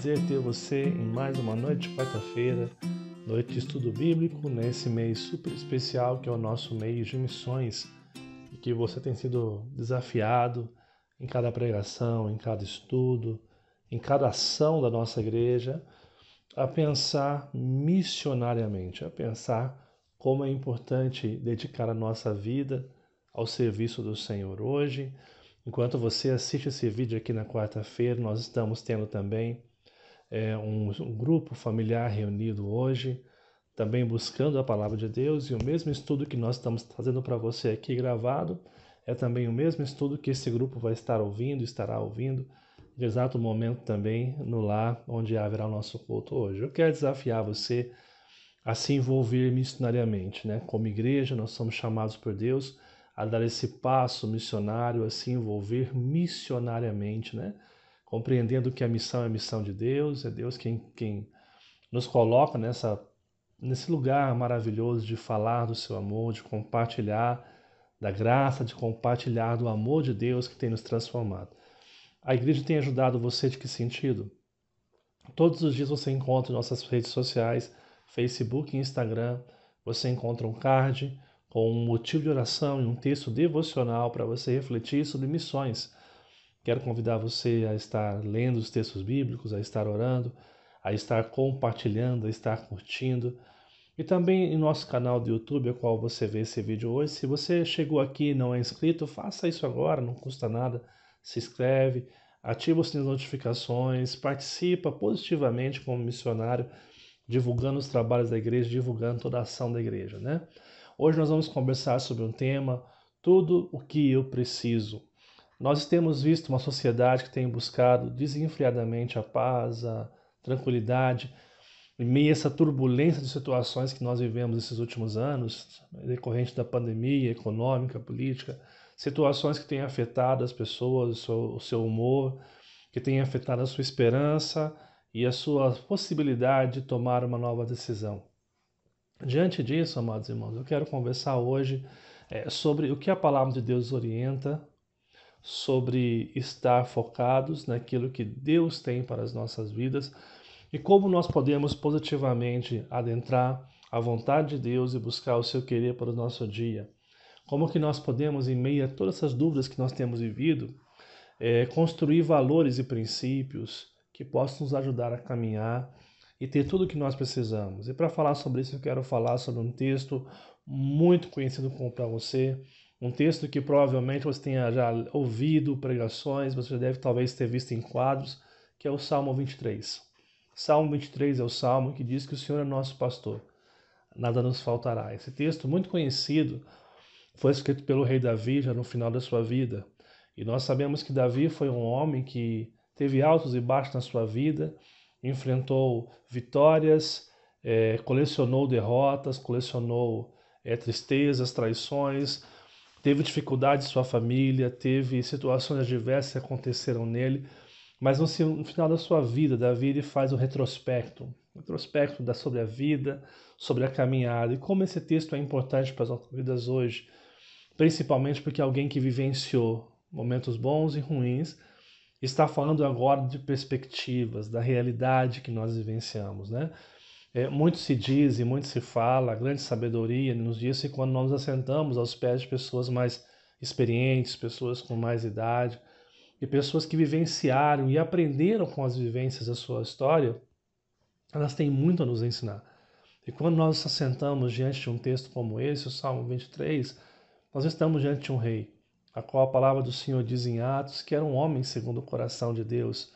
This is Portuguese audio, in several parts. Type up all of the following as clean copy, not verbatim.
prazer ter você em mais uma noite de quarta-feira, noite de estudo bíblico, nesse mês super especial que é o nosso mês de missões, e que você tem sido desafiado em cada pregação, em cada estudo, em cada ação da nossa igreja, a pensar missionariamente, a pensar como é importante dedicar a nossa vida ao serviço do Senhor. Hoje, enquanto você assiste esse vídeo aqui na quarta-feira, nós estamos tendo também um grupo familiar reunido hoje, também buscando a palavra de Deus, e o mesmo estudo que nós estamos trazendo para você aqui gravado é também o mesmo estudo que esse grupo vai estar ouvindo, estará ouvindo, no exato momento também no lar onde haverá o nosso culto hoje. Eu quero desafiar você a se envolver missionariamente, né? Como igreja, nós somos chamados por Deus a dar esse passo missionário, a se envolver missionariamente, né? Compreendendo que a missão é a missão de Deus, é Deus quem nos coloca nesse lugar maravilhoso de falar do seu amor, de compartilhar da graça, de compartilhar do amor de Deus que tem nos transformado. A igreja tem ajudado você de que sentido? Todos os dias você encontra em nossas redes sociais, Facebook e Instagram, você encontra um card com um motivo de oração e um texto devocional para você refletir sobre missões. Quero convidar você a estar lendo os textos bíblicos, a estar orando, a estar compartilhando, a estar curtindo. E também em nosso canal do YouTube, ao qual você vê esse vídeo hoje. Se você chegou aqui e não é inscrito, faça isso agora, não custa nada. Se inscreve, ativa o sininho de notificações, participa positivamente como missionário, divulgando os trabalhos da igreja, divulgando toda a ação da igreja, né? Hoje nós vamos conversar sobre um tema, tudo o que eu preciso. Nós temos visto uma sociedade que tem buscado desenfreadamente a paz, a tranquilidade, em meio a essa turbulência de situações que nós vivemos esses últimos anos, decorrente da pandemia econômica, política, situações que têm afetado as pessoas, o seu humor, que têm afetado a sua esperança e a sua possibilidade de tomar uma nova decisão. Diante disso, amados irmãos, eu quero conversar hoje sobre o que a palavra de Deus orienta, sobre estar focados naquilo que Deus tem para as nossas vidas e como nós podemos positivamente adentrar a vontade de Deus e buscar o seu querer para o nosso dia. Como que nós podemos, em meio a todas essas dúvidas que nós temos vivido, construir valores e princípios que possam nos ajudar a caminhar e ter tudo o que nós precisamos. E para falar sobre isso, eu quero falar sobre um texto muito conhecido para você, um texto que provavelmente você tenha já ouvido pregações, você já deve talvez ter visto em quadros, que é o Salmo 23. Salmo 23 é o salmo que diz que o Senhor é nosso pastor, nada nos faltará. Esse texto muito conhecido foi escrito pelo rei Davi já no final da sua vida. E nós sabemos que Davi foi um homem que teve altos e baixos na sua vida, enfrentou vitórias, colecionou derrotas, colecionou tristezas, traições, teve dificuldades em sua família, teve situações adversas que aconteceram nele, mas no final da sua vida, Davi ele faz um retrospecto sobre a vida, sobre a caminhada, e como esse texto é importante para as nossas vidas hoje, principalmente porque alguém que vivenciou momentos bons e ruins está falando agora de perspectivas, da realidade que nós vivenciamos, né? Muito se diz e muito se fala, a grande sabedoria nos diz que quando nós nos assentamos aos pés de pessoas mais experientes, pessoas com mais idade, e pessoas que vivenciaram e aprenderam com as vivências da sua história, elas têm muito a nos ensinar. E quando nós nos assentamos diante de um texto como esse, o Salmo 23, nós estamos diante de um rei, a qual a palavra do Senhor diz em Atos que era um homem segundo o coração de Deus,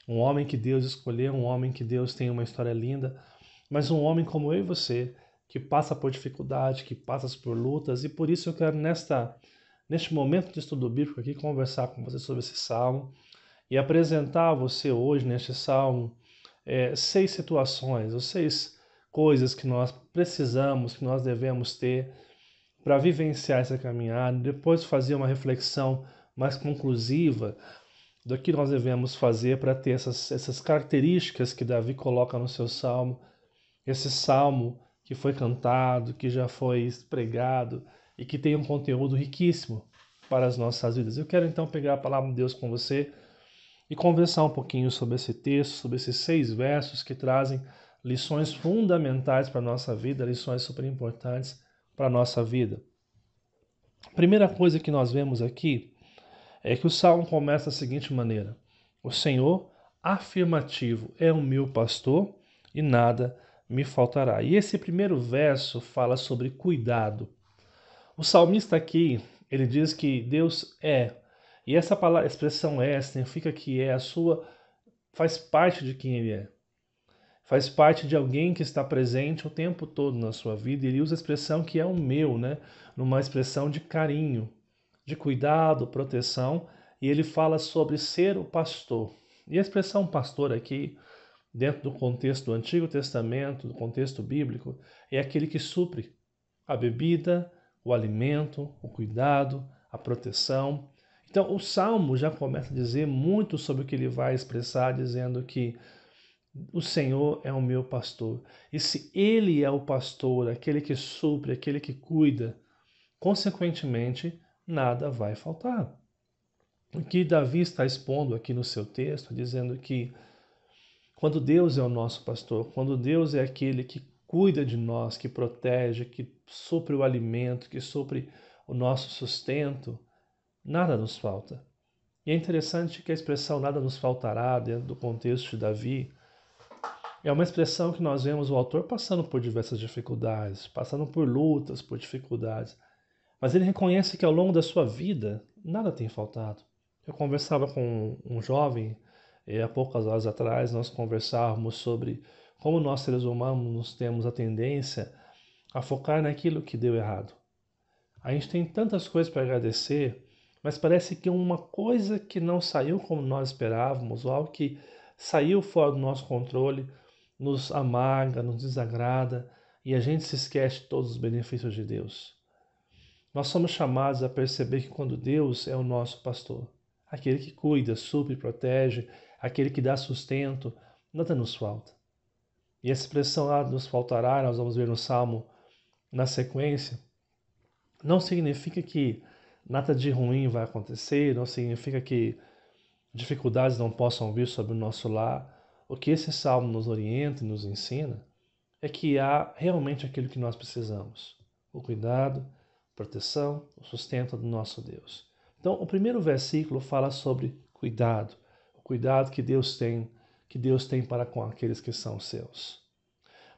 um homem que Deus escolheu, um homem que Deus tem uma história linda, mas um homem como eu e você, que passa por dificuldade, que passa por lutas, e por isso eu quero neste momento de estudo bíblico aqui, conversar com você sobre esse salmo e apresentar a você hoje, neste salmo, 6 situações, ou 6 coisas que nós precisamos, que nós devemos ter para vivenciar essa caminhada, depois fazer uma reflexão mais conclusiva do que nós devemos fazer para ter essas características que Davi coloca no seu salmo, esse salmo que foi cantado, que já foi pregado e que tem um conteúdo riquíssimo para as nossas vidas. Eu quero então pegar a palavra de Deus com você e conversar um pouquinho sobre esse texto, sobre esses 6 versos que trazem lições fundamentais para a nossa vida, lições super importantes para a nossa vida. A primeira coisa que nós vemos aqui é que o Salmo começa da seguinte maneira: o Senhor, afirmativo, é o meu pastor e nada me faltará. E esse primeiro verso fala sobre cuidado. O salmista aqui, ele diz que Deus é, e essa palavra, expressão é, significa que é a sua, faz parte de quem ele é. Faz parte de alguém que está presente o tempo todo na sua vida. Ele usa a expressão que é o meu, né? Numa expressão de carinho, de cuidado, proteção, e ele fala sobre ser o pastor. E a expressão pastor aqui, dentro do contexto do Antigo Testamento, do contexto bíblico, é aquele que supre a bebida, o alimento, o cuidado, a proteção. Então, o Salmo já começa a dizer muito sobre o que ele vai expressar, dizendo que o Senhor é o meu pastor. E se ele é o pastor, aquele que supre, aquele que cuida, consequentemente, nada vai faltar. O que Davi está expondo aqui no seu texto, dizendo que quando Deus é o nosso pastor, quando Deus é aquele que cuida de nós, que protege, que supre o alimento, que supre o nosso sustento, nada nos falta. E é interessante que a expressão nada nos faltará, dentro do contexto de Davi, é uma expressão que nós vemos o autor passando por diversas dificuldades, passando por lutas, por dificuldades. Mas ele reconhece que ao longo da sua vida, nada tem faltado. Eu conversava com um jovem, há poucas horas atrás, nós conversávamos sobre como nós seres humanos temos a tendência a focar naquilo que deu errado. A gente tem tantas coisas para agradecer, mas parece que uma coisa que não saiu como nós esperávamos, ou algo que saiu fora do nosso controle, nos amarga, nos desagrada, e a gente se esquece de todos os benefícios de Deus. Nós somos chamados a perceber que quando Deus é o nosso pastor, aquele que cuida, supre, protege, aquele que dá sustento, nada nos falta. E essa expressão nada nos faltará, nós vamos ver no Salmo na sequência, não significa que nada de ruim vai acontecer, não significa que dificuldades não possam vir sobre o nosso lar. O que esse Salmo nos orienta e nos ensina é que há realmente aquilo que nós precisamos: o cuidado, a proteção, o sustento do nosso Deus. Então, o primeiro versículo fala sobre cuidado, o cuidado que Deus tem para com aqueles que são seus.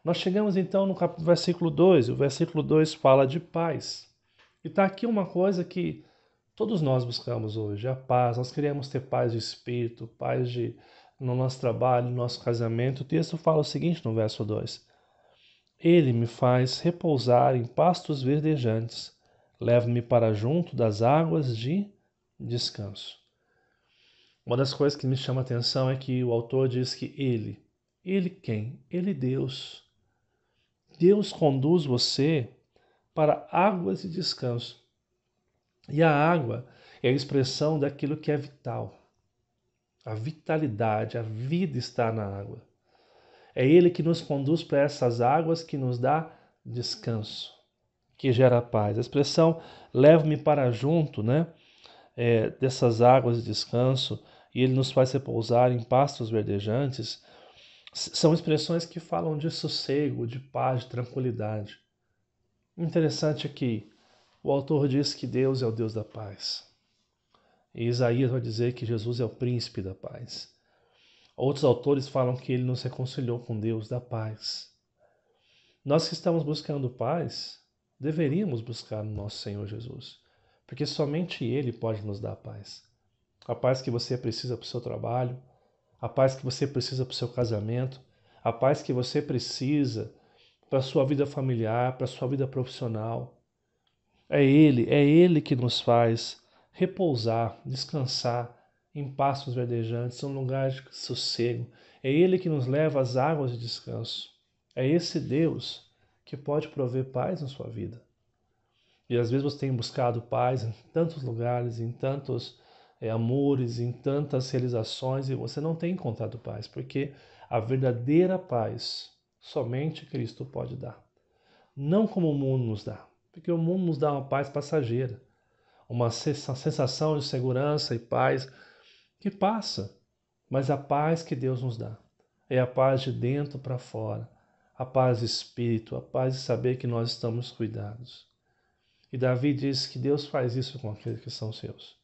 Nós chegamos então no versículo 2, e o versículo 2 fala de paz. E está aqui uma coisa que todos nós buscamos hoje, a paz. Nós queremos ter paz de espírito, no nosso trabalho, no nosso casamento. O texto fala o seguinte no verso 2: Ele me faz repousar em pastos verdejantes, leva-me para junto das águas de descanso. Uma das coisas que me chama a atenção é que o autor diz que ele quem? Ele Deus. Deus conduz você para águas de descanso. E a água é a expressão daquilo que é vital. A vitalidade, a vida está na água. É Ele que nos conduz para essas águas, que nos dá descanso, que gera paz. A expressão leva-me para junto, né? Dessas águas de descanso, e Ele nos faz repousar em pastos verdejantes, são expressões que falam de sossego, de paz, de tranquilidade. Interessante é que o autor diz que Deus é o Deus da paz. E Isaías vai dizer que Jesus é o príncipe da paz. Outros autores falam que ele nos reconciliou com Deus da paz. Nós que estamos buscando paz, deveríamos buscar no nosso Senhor Jesus, porque somente Ele pode nos dar paz. A paz que você precisa para o seu trabalho, a paz que você precisa para o seu casamento, a paz que você precisa para a sua vida familiar, para a sua vida profissional. É Ele que nos faz repousar, descansar em pastos verdejantes, um lugar de sossego. É Ele que nos leva às águas de descanso. É esse Deus que pode prover paz na sua vida. E às vezes você tem buscado paz em tantos lugares, em tantos amores, em tantas realizações, e você não tem encontrado paz, porque a verdadeira paz somente Cristo pode dar. Não como o mundo nos dá, porque o mundo nos dá uma paz passageira, uma sensação de segurança e paz que passa. mas a paz que Deus nos dá é a paz de dentro para fora, a paz do espírito, a paz de saber que nós estamos cuidados. E Davi diz que Deus faz isso com aqueles que são seus.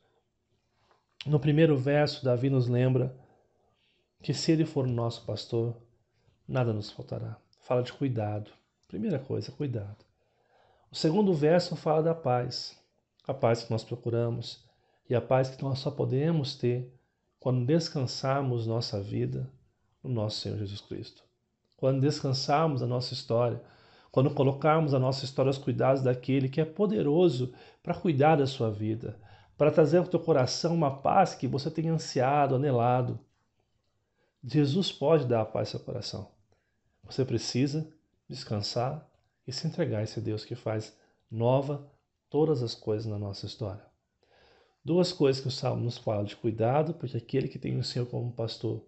No primeiro verso, Davi nos lembra que se ele for o nosso pastor, nada nos faltará. Fala de cuidado. Primeira coisa, cuidado. O segundo verso fala da paz. A paz que nós procuramos e a paz que nós só podemos ter quando descansarmos nossa vida no nosso Senhor Jesus Cristo. Quando descansarmos a nossa história, quando colocarmos a nossa história aos cuidados daquele que é poderoso para cuidar da sua vida, para trazer ao teu coração uma paz que você tem ansiado, anelado. Jesus pode dar a paz ao seu coração. Você precisa descansar e se entregar a esse Deus que faz nova todas as coisas na nossa história. Duas coisas que o Salmo nos fala de cuidado, porque aquele que tem o Senhor como pastor,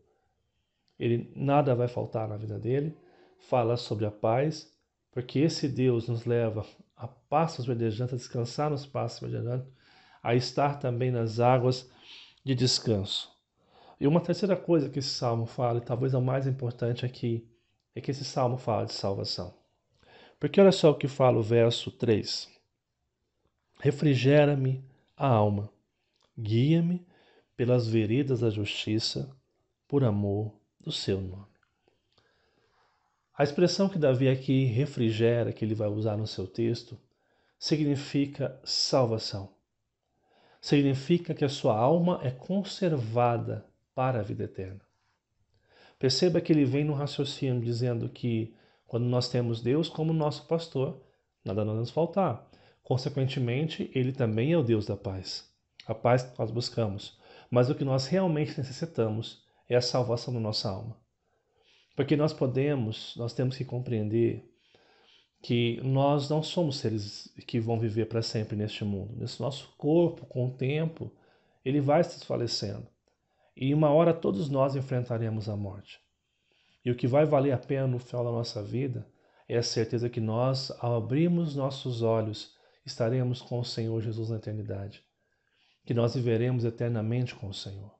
ele nada vai faltar na vida dele. Fala sobre a paz, porque esse Deus nos leva a pastos verdejantes, a descansar nos pastos verdejantes, a estar também nas águas de descanso. E uma terceira coisa que esse salmo fala, e talvez a mais importante aqui, é que esse salmo fala de salvação. Porque olha só o que fala o verso 3. Refrigera-me a alma, guia-me pelas veredas da justiça, por amor do seu nome. A expressão que Davi aqui refrigera, que ele vai usar no seu texto, significa salvação. Significa que a sua alma é conservada para a vida eterna. Perceba que ele vem no raciocínio dizendo que quando nós temos Deus como nosso pastor, nada vai nos faltar. Consequentemente, ele também é o Deus da paz. A paz que nós buscamos. Mas o que nós realmente necessitamos é a salvação da nossa alma. Porque nós temos que compreender que nós não somos seres que vão viver para sempre neste mundo. Nesse nosso corpo, com o tempo, ele vai se desfalecendo. E uma hora todos nós enfrentaremos a morte. E o que vai valer a pena no final da nossa vida é a certeza que nós, ao abrirmos nossos olhos, estaremos com o Senhor Jesus na eternidade. Que nós viveremos eternamente com o Senhor.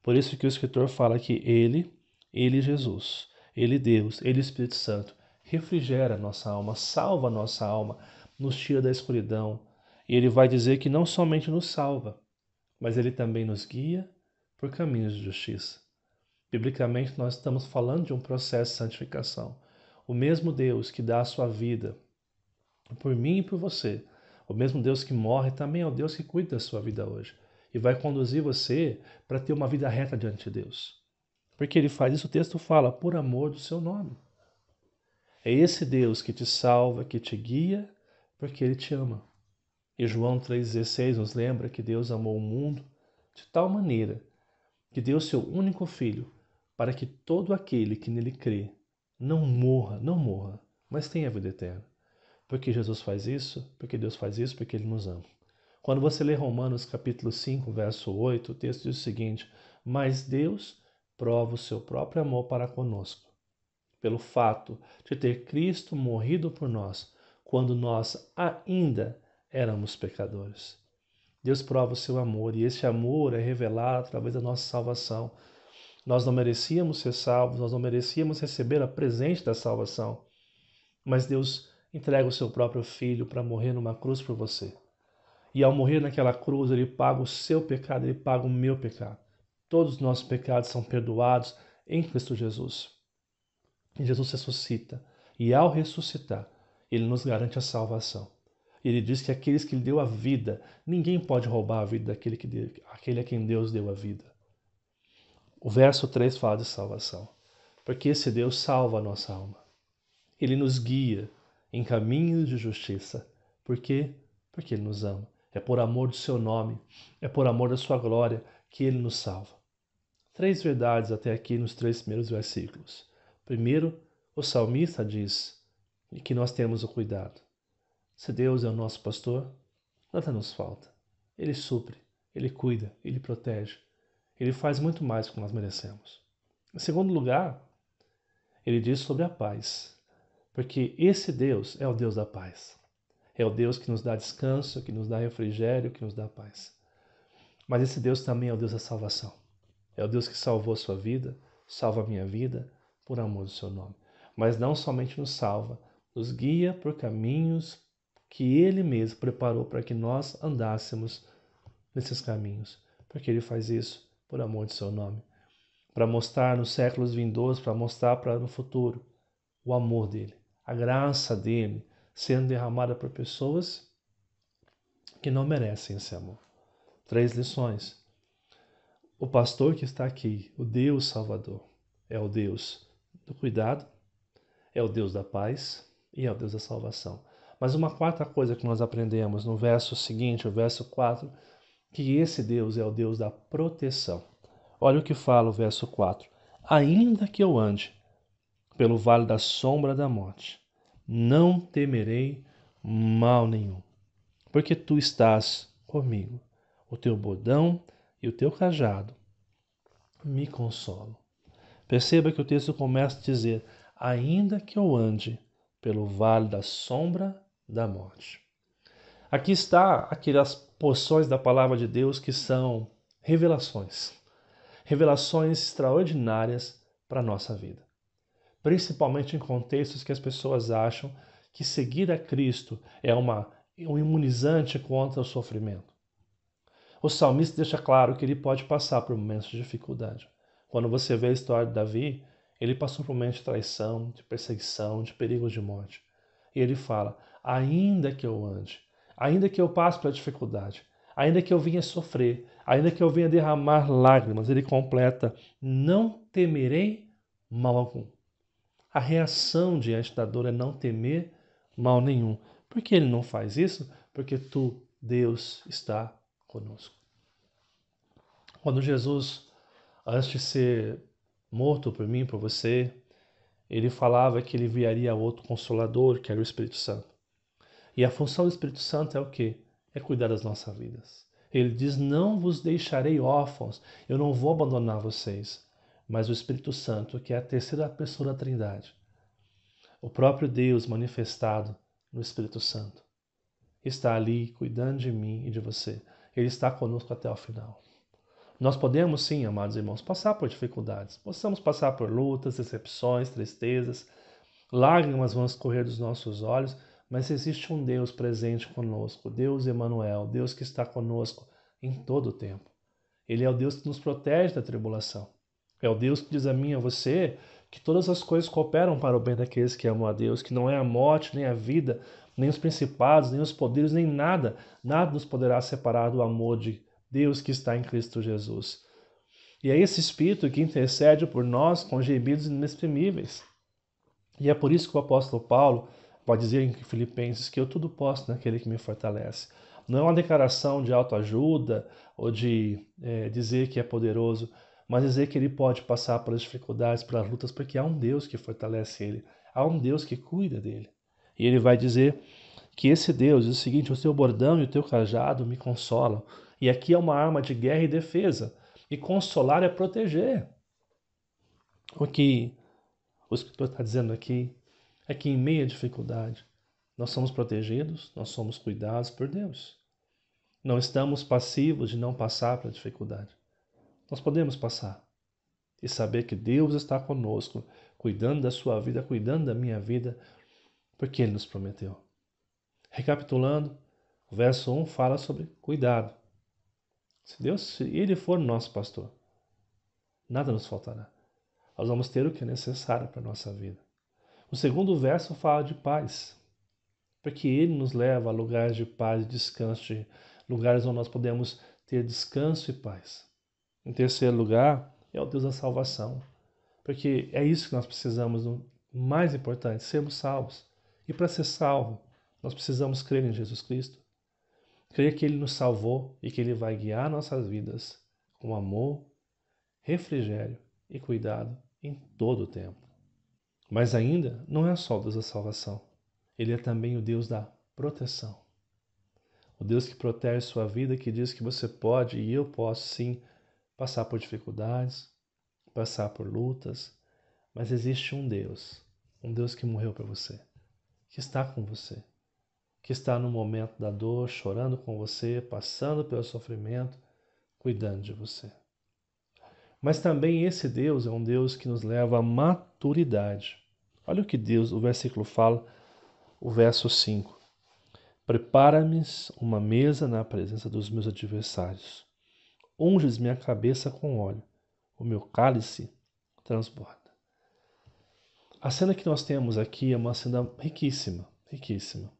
Por isso que o escritor fala que Ele Jesus, Ele Deus, Ele Espírito Santo, refrigera a nossa alma, salva a nossa alma, nos tira da escuridão. E Ele vai dizer que não somente nos salva, mas Ele também nos guia por caminhos de justiça. Biblicamente, nós estamos falando de um processo de santificação. O mesmo Deus que dá a sua vida por mim e por você, o mesmo Deus que morre, também é o Deus que cuida da sua vida hoje. E vai conduzir você para ter uma vida reta diante de Deus. Porque Ele faz isso, o texto fala, por amor do seu nome. É esse Deus que te salva, que te guia, porque Ele te ama. E João 3,16 nos lembra que Deus amou o mundo de tal maneira que deu seu único Filho, para que todo aquele que nele crê não morra, mas tenha vida eterna. Porque Jesus faz isso, porque Deus faz isso, porque Ele nos ama. Quando você lê Romanos capítulo 5, verso 8, o texto diz o seguinte, mas Deus prova o seu próprio amor para conosco, pelo fato de ter Cristo morrido por nós, quando nós ainda éramos pecadores. Deus prova o seu amor, e esse amor é revelado através da nossa salvação. Nós não merecíamos ser salvos, nós não merecíamos receber a presente da salvação, mas Deus entrega o seu próprio Filho para morrer numa cruz por você. E ao morrer naquela cruz, Ele paga o seu pecado, Ele paga o meu pecado. Todos os nossos pecados são perdoados em Cristo Jesus. E Jesus ressuscita, e ao ressuscitar, Ele nos garante a salvação. Ele diz que aqueles que Ele deu a vida, ninguém pode roubar a vida aquele a quem Deus deu a vida. O verso 3 fala de salvação, porque esse Deus salva a nossa alma. Ele nos guia em caminhos de justiça. Por quê? Porque Ele nos ama. É por amor do seu nome, é por amor da sua glória que Ele nos salva. 3 verdades até aqui nos 3 primeiros versículos. Primeiro, o salmista diz que nós temos o cuidado. Se Deus é o nosso pastor, nada nos falta. Ele supre, Ele cuida, Ele protege. Ele faz muito mais do que nós merecemos. Em segundo lugar, ele diz sobre a paz. Porque esse Deus é o Deus da paz. É o Deus que nos dá descanso, que nos dá refrigério, que nos dá paz. Mas esse Deus também é o Deus da salvação. É o Deus que salvou a sua vida, salva a minha vida, por amor do seu nome. Mas não somente nos salva, nos guia por caminhos que Ele mesmo preparou para que nós andássemos nesses caminhos. Porque Ele faz isso por amor do seu nome. Para mostrar nos séculos vindouros, para mostrar para no futuro o amor dEle, a graça dEle sendo derramada por pessoas que não merecem esse amor. 3 lições. O pastor que está aqui, o Deus Salvador, é o Deus do cuidado, é o Deus da paz e é o Deus da salvação. Mas uma quarta coisa que nós aprendemos no verso seguinte, o verso 4, que esse Deus é o Deus da proteção. Olha o que fala o verso 4. Ainda que eu ande pelo vale da sombra da morte, não temerei mal nenhum, porque tu estás comigo. O teu bordão e o teu cajado me consolam. Perceba que o texto começa a dizer, ainda que eu ande pelo vale da sombra da morte. Aqui está aquelas porções da palavra de Deus que são revelações. Revelações extraordinárias para a nossa vida. Principalmente em contextos que as pessoas acham que seguir a Cristo é um imunizante contra o sofrimento. O salmista deixa claro que ele pode passar por momentos de dificuldade. Quando você vê a história de Davi, ele passou por momentos de traição, de perseguição, de perigos de morte. E ele fala, ainda que eu ande, ainda que eu passe pela dificuldade, ainda que eu venha sofrer, ainda que eu venha derramar lágrimas, ele completa, não temerei mal algum. A reação diante da dor é não temer mal nenhum. Por que ele não faz isso? Porque tu, Deus, está conosco. Quando Jesus, antes de ser morto por mim, por você, ele falava que ele enviaria outro Consolador, que era o Espírito Santo. E a função do Espírito Santo é o quê? É cuidar das nossas vidas. Ele diz, não vos deixarei órfãos, eu não vou abandonar vocês. Mas o Espírito Santo, que é a terceira pessoa da Trindade, o próprio Deus manifestado no Espírito Santo, está ali cuidando de mim e de você. Ele está conosco até o final. Nós podemos sim, amados irmãos, passar por dificuldades. Possamos passar por lutas, decepções, tristezas. Lágrimas vão escorrer dos nossos olhos, mas existe um Deus presente conosco, Deus Emanuel, Deus que está conosco em todo o tempo. Ele é o Deus que nos protege da tribulação. É o Deus que diz a mim e a você que todas as coisas cooperam para o bem daqueles que amam a Deus, que não é a morte, nem a vida, nem os principados, nem os poderes, nem nada nos poderá separar do amor de Deus que está em Cristo Jesus. E é esse Espírito que intercede por nós com gemidos inexprimíveis. E é por isso que o apóstolo Paulo pode dizer em Filipenses que eu tudo posso naquele que me fortalece. Não é uma declaração de autoajuda ou de dizer que é poderoso, mas dizer que ele pode passar pelas dificuldades, pelas lutas, porque há um Deus que fortalece ele, há um Deus que cuida dele. E ele vai dizer que esse Deus diz o seguinte, o teu bordão e o teu cajado me consolam. E aqui é uma arma de guerra e defesa. E consolar é proteger. O que o Escritor está dizendo aqui é que em meia dificuldade nós somos protegidos, nós somos cuidados por Deus. Não estamos passivos de não passar pela dificuldade. Nós podemos passar e saber que Deus está conosco, cuidando da sua vida, cuidando da minha vida, porque Ele nos prometeu. Recapitulando, o verso 1 fala sobre cuidado. Se Ele for nosso pastor, nada nos faltará. Nós vamos ter o que é necessário para a nossa vida. O segundo verso fala de paz, porque Ele nos leva a lugares de paz e descanso, lugares onde nós podemos ter descanso e paz. Em terceiro lugar, é o Deus da salvação, porque é isso que nós precisamos, o mais importante, sermos salvos. E para ser salvo, nós precisamos crer em Jesus Cristo, crer que Ele nos salvou e que Ele vai guiar nossas vidas com amor, refrigério e cuidado em todo o tempo. Mas ainda não é só o Deus da salvação. Ele é também o Deus da proteção. O Deus que protege sua vida, que diz que você pode e eu posso sim passar por dificuldades, passar por lutas, mas existe um Deus que morreu por você, que está com você, que está no momento da dor, chorando com você, passando pelo sofrimento, cuidando de você. Mas também esse Deus é um Deus que nos leva à maturidade. Olha o que Deus, o versículo fala, o verso 5. Prepara-me uma mesa na presença dos meus adversários. Unges minha cabeça com óleo. O meu cálice transborda. A cena que nós temos aqui é uma cena riquíssima, riquíssima.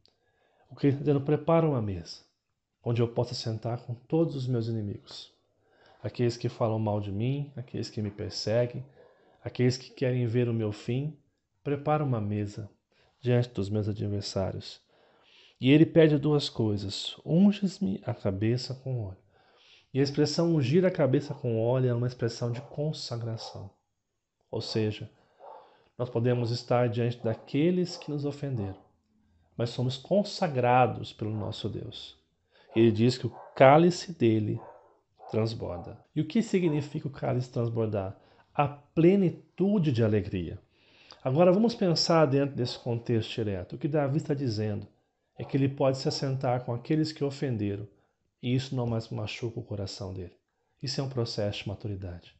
O que ele está dizendo, prepara uma mesa, onde eu possa sentar com todos os meus inimigos. Aqueles que falam mal de mim, aqueles que me perseguem, aqueles que querem ver o meu fim, prepara uma mesa diante dos meus adversários. E ele pede duas coisas, unges-me a cabeça com óleo. E a expressão ungir a cabeça com óleo é uma expressão de consagração. Ou seja, nós podemos estar diante daqueles que nos ofenderam, mas somos consagrados pelo nosso Deus. Ele diz que o cálice dele transborda. E o que significa o cálice transbordar? A plenitude de alegria. Agora vamos pensar dentro desse contexto direto. O que Davi está dizendo é que ele pode se assentar com aqueles que o ofenderam e isso não mais machuca o coração dele. Isso é um processo de maturidade.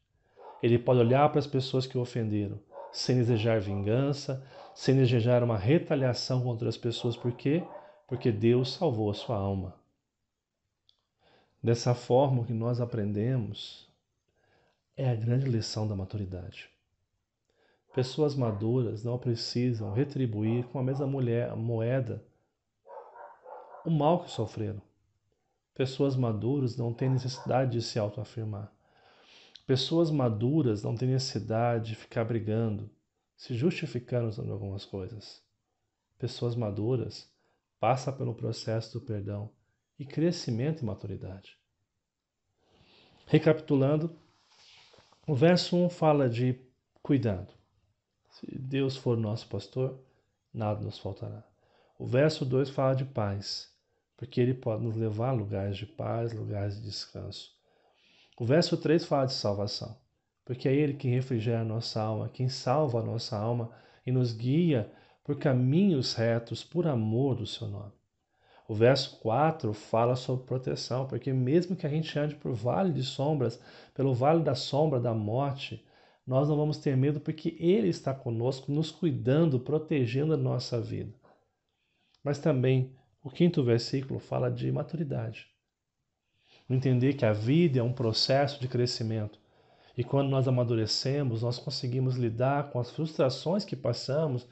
Ele pode olhar para as pessoas que o ofenderam sem desejar vingança, sem desejar uma retaliação contra as pessoas. Por quê? Porque Deus salvou a sua alma. Dessa forma, o que nós aprendemos é a grande lição da maturidade. Pessoas maduras não precisam retribuir com a mesma moeda o mal que sofreram. Pessoas maduras não têm necessidade de se autoafirmar. Pessoas maduras não têm necessidade de ficar brigando, se justificando sobre algumas coisas. Pessoas maduras passam pelo processo do perdão e crescimento e maturidade. Recapitulando, o verso 1 fala de cuidado. Se Deus for nosso pastor, nada nos faltará. O verso 2 fala de paz, porque Ele pode nos levar a lugares de paz, lugares de descanso. O verso 3 fala de salvação, porque é Ele quem refrigera a nossa alma, quem salva a nossa alma e nos guia por caminhos retos, por amor do seu nome. O verso 4 fala sobre proteção, porque mesmo que a gente ande por vale de sombras, pelo vale da sombra da morte, nós não vamos ter medo porque Ele está conosco, nos cuidando, protegendo a nossa vida. Mas também o quinto versículo fala de maturidade. Entender que a vida é um processo de crescimento. E quando nós amadurecemos, nós conseguimos lidar com as frustrações que passamos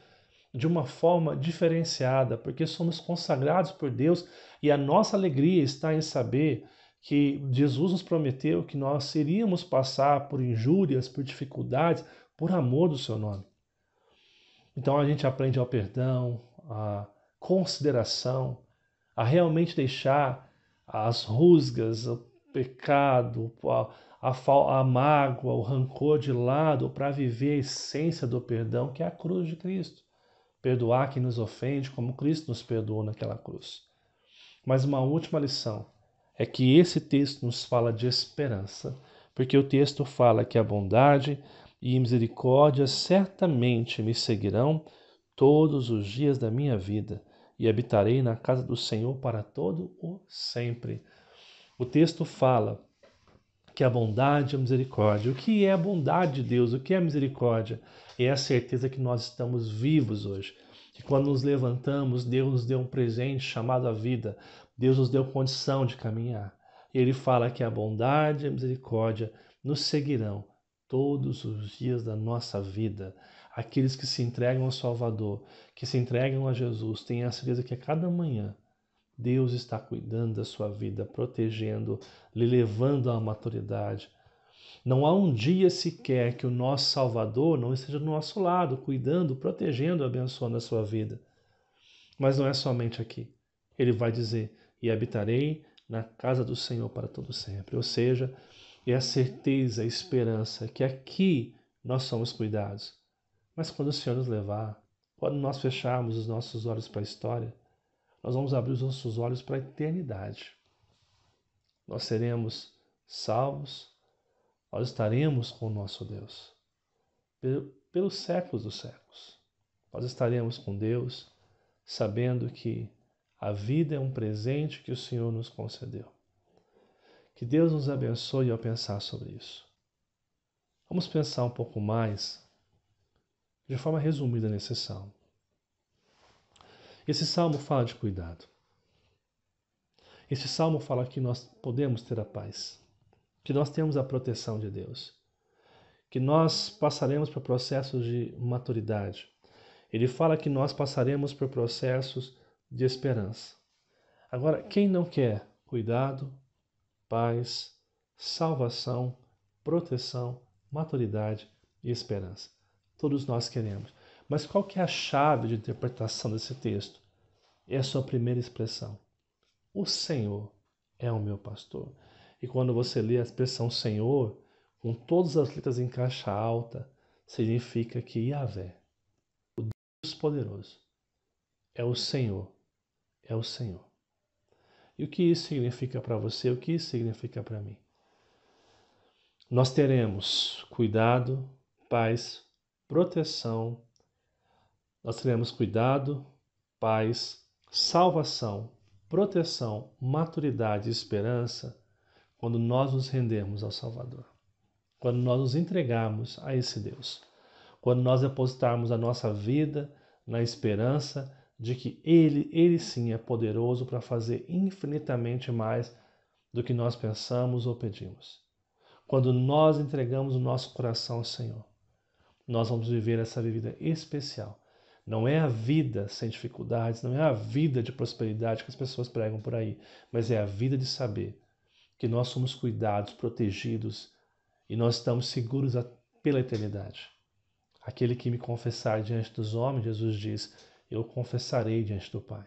de uma forma diferenciada, porque somos consagrados por Deus e a nossa alegria está em saber que Jesus nos prometeu que nós iríamos passar por injúrias, por dificuldades, por amor do seu nome. Então a gente aprende ao perdão, a consideração, a realmente deixar as rusgas, o pecado, a mágoa, o rancor de lado para viver a essência do perdão, que é a cruz de Cristo. Perdoar quem nos ofende, como Cristo nos perdoou naquela cruz. Mas uma última lição é que esse texto nos fala de esperança, porque o texto fala que a bondade e misericórdia certamente me seguirão todos os dias da minha vida e habitarei na casa do Senhor para todo o sempre. O texto fala que a bondade e a misericórdia. O que é a bondade de Deus? O que é a misericórdia? É a certeza que nós estamos vivos hoje. Que quando nos levantamos, Deus nos deu um presente chamado a vida. Deus nos deu condição de caminhar. E Ele fala que a bondade e a misericórdia nos seguirão todos os dias da nossa vida. Aqueles que se entregam ao Salvador, que se entregam a Jesus, têm a certeza que a cada manhã Deus está cuidando da sua vida, protegendo, lhe levando à maturidade. Não há um dia sequer que o nosso Salvador não esteja do nosso lado, cuidando, protegendo, abençoando a sua vida. Mas não é somente aqui. Ele vai dizer, e habitarei na casa do Senhor para todo sempre. Ou seja, é a certeza, a esperança que aqui nós somos cuidados. Mas quando o Senhor nos levar, quando nós fecharmos os nossos olhos para a história, nós vamos abrir os nossos olhos para a eternidade. Nós seremos salvos, nós estaremos com o nosso Deus pelos séculos dos séculos. Nós estaremos com Deus, sabendo que a vida é um presente que o Senhor nos concedeu. Que Deus nos abençoe ao pensar sobre isso. Vamos pensar um pouco mais, de forma resumida, nesse salmo. Esse salmo fala de cuidado. Esse salmo fala que nós podemos ter a paz, que nós temos a proteção de Deus, que nós passaremos por processos de maturidade. Ele fala que nós passaremos por processos de esperança. Agora, quem não quer cuidado, paz, salvação, proteção, maturidade e esperança? Todos nós queremos. Mas qual que é a chave de interpretação desse texto? É a sua primeira expressão. O Senhor é o meu pastor. E quando você lê a expressão Senhor, com todas as letras em caixa alta, significa que Yahvé, o Deus poderoso, é o Senhor. É o Senhor. E o que isso significa para você? O que isso significa para mim? Nós teremos cuidado, paz, proteção. Nós teremos cuidado, paz, salvação, proteção, maturidade e esperança quando nós nos rendermos ao Salvador. Quando nós nos entregarmos a esse Deus. Quando nós depositarmos a nossa vida na esperança de que Ele sim é poderoso para fazer infinitamente mais do que nós pensamos ou pedimos. Quando nós entregamos o nosso coração ao Senhor, nós vamos viver essa vida especial. Não é a vida sem dificuldades, não é a vida de prosperidade que as pessoas pregam por aí, mas é a vida de saber que nós somos cuidados, protegidos e nós estamos seguros pela eternidade. Aquele que me confessar diante dos homens, Jesus diz, eu confessarei diante do Pai.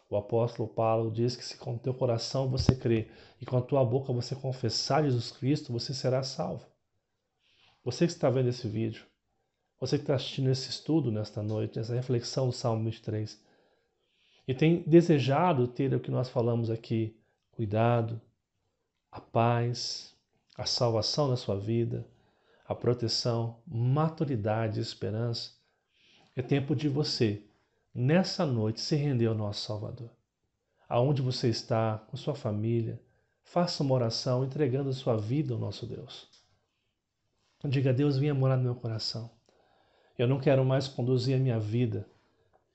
O apóstolo Paulo diz que se com o teu coração você crer e com a tua boca você confessar Jesus Cristo, você será salvo. Você que está vendo esse vídeo, você que está assistindo esse estudo nesta noite, essa reflexão do Salmo 23, e tem desejado ter o que nós falamos aqui, cuidado, a paz, a salvação da sua vida, a proteção, maturidade e esperança, é tempo de você, nessa noite, se render ao nosso Salvador. Aonde você está, com sua família, faça uma oração entregando a sua vida ao nosso Deus. Diga, Deus, venha morar no meu coração. Eu não quero mais conduzir a minha vida.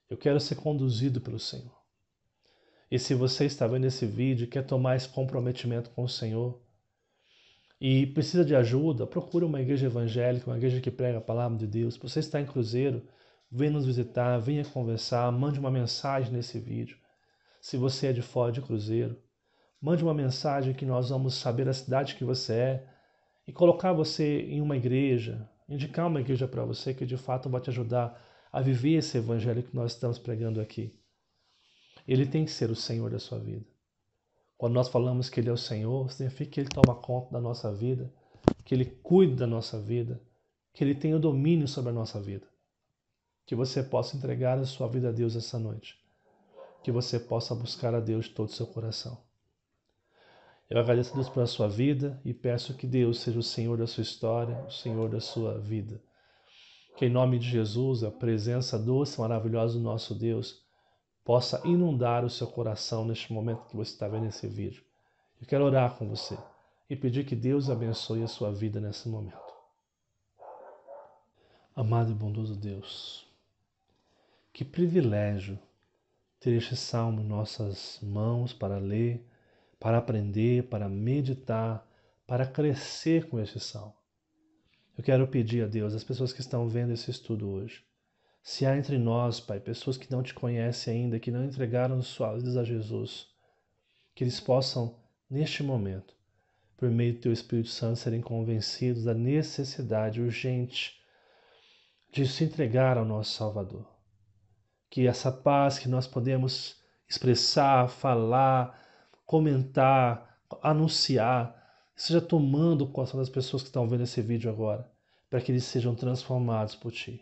Eu quero ser conduzido pelo Senhor. E se você está vendo esse vídeo e quer tomar esse comprometimento com o Senhor e precisa de ajuda, procure uma igreja evangélica, uma igreja que prega a palavra de Deus. Se você está em Cruzeiro, venha nos visitar, venha conversar, mande uma mensagem nesse vídeo. Se você é de fora de Cruzeiro, mande uma mensagem que nós vamos saber a cidade que você é e colocar você em uma igreja, indicar uma igreja para você que de fato vai te ajudar a viver esse evangelho que nós estamos pregando aqui. Ele tem que ser o Senhor da sua vida. Quando nós falamos que Ele é o Senhor, significa que Ele toma conta da nossa vida, que Ele cuida da nossa vida, que Ele tem o domínio sobre a nossa vida. Que você possa entregar a sua vida a Deus essa noite. Que você possa buscar a Deus de todo o seu coração. Eu agradeço a Deus pela sua vida e peço que Deus seja o Senhor da sua história, o Senhor da sua vida. Que em nome de Jesus, a presença doce e maravilhosa do nosso Deus possa inundar o seu coração neste momento que você está vendo esse vídeo. Eu quero orar com você e pedir que Deus abençoe a sua vida nesse momento. Amado e bondoso Deus, que privilégio ter este salmo em nossas mãos para ler, para aprender, para meditar, para crescer com este salmo. Eu quero pedir a Deus, as pessoas que estão vendo esse estudo hoje, se há entre nós, Pai, pessoas que não te conhecem ainda, que não entregaram suas vidas a Jesus, que eles possam, neste momento, por meio do Teu Espírito Santo, serem convencidos da necessidade urgente de se entregar ao nosso Salvador. Que essa paz que nós podemos expressar, falar, comentar, anunciar, seja tomando o coração das pessoas que estão vendo esse vídeo agora, para que eles sejam transformados por Ti.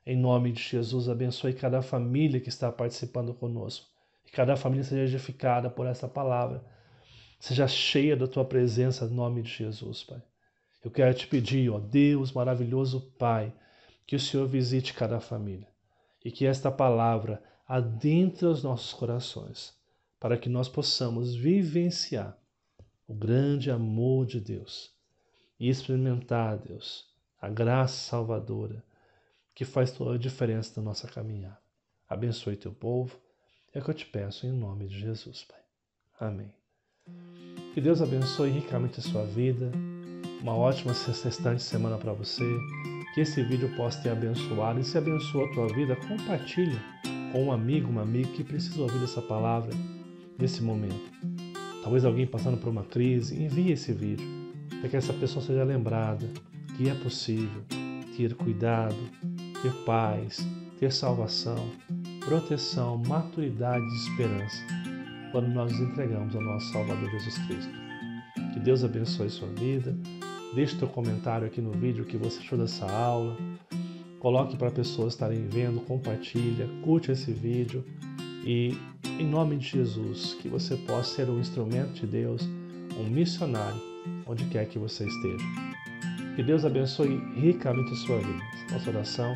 Em nome de Jesus, abençoe cada família que está participando conosco. Que cada família seja edificada por essa palavra. Seja cheia da Tua presença, em nome de Jesus, Pai. Eu quero te pedir, ó Deus maravilhoso Pai, que o Senhor visite cada família. E que esta palavra adentre os nossos corações, para que nós possamos vivenciar o grande amor de Deus e experimentar, Deus, a graça salvadora que faz toda a diferença na nossa caminhada. Abençoe teu povo, é o que eu te peço em nome de Jesus, Pai. Amém. Que Deus abençoe ricamente a sua vida, uma ótima restante semana para você, que esse vídeo possa ter abençoado, e se abençoou a tua vida, compartilha com um amigo, uma amiga que precisa ouvir essa palavra nesse momento. Talvez alguém passando por uma crise, envie esse vídeo, para que essa pessoa seja lembrada que é possível ter cuidado, ter paz, ter salvação, proteção, maturidade e esperança quando nós nos entregamos ao nosso Salvador Jesus Cristo. Que Deus abençoe sua vida. Deixe teu comentário aqui no vídeo o que você achou dessa aula. Coloque para pessoas estarem vendo, compartilha, curte esse vídeo e, em nome de Jesus, que você possa ser um instrumento de Deus, um missionário, onde quer que você esteja. Que Deus abençoe ricamente a sua vida. Nossa oração,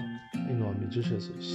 em nome de Jesus.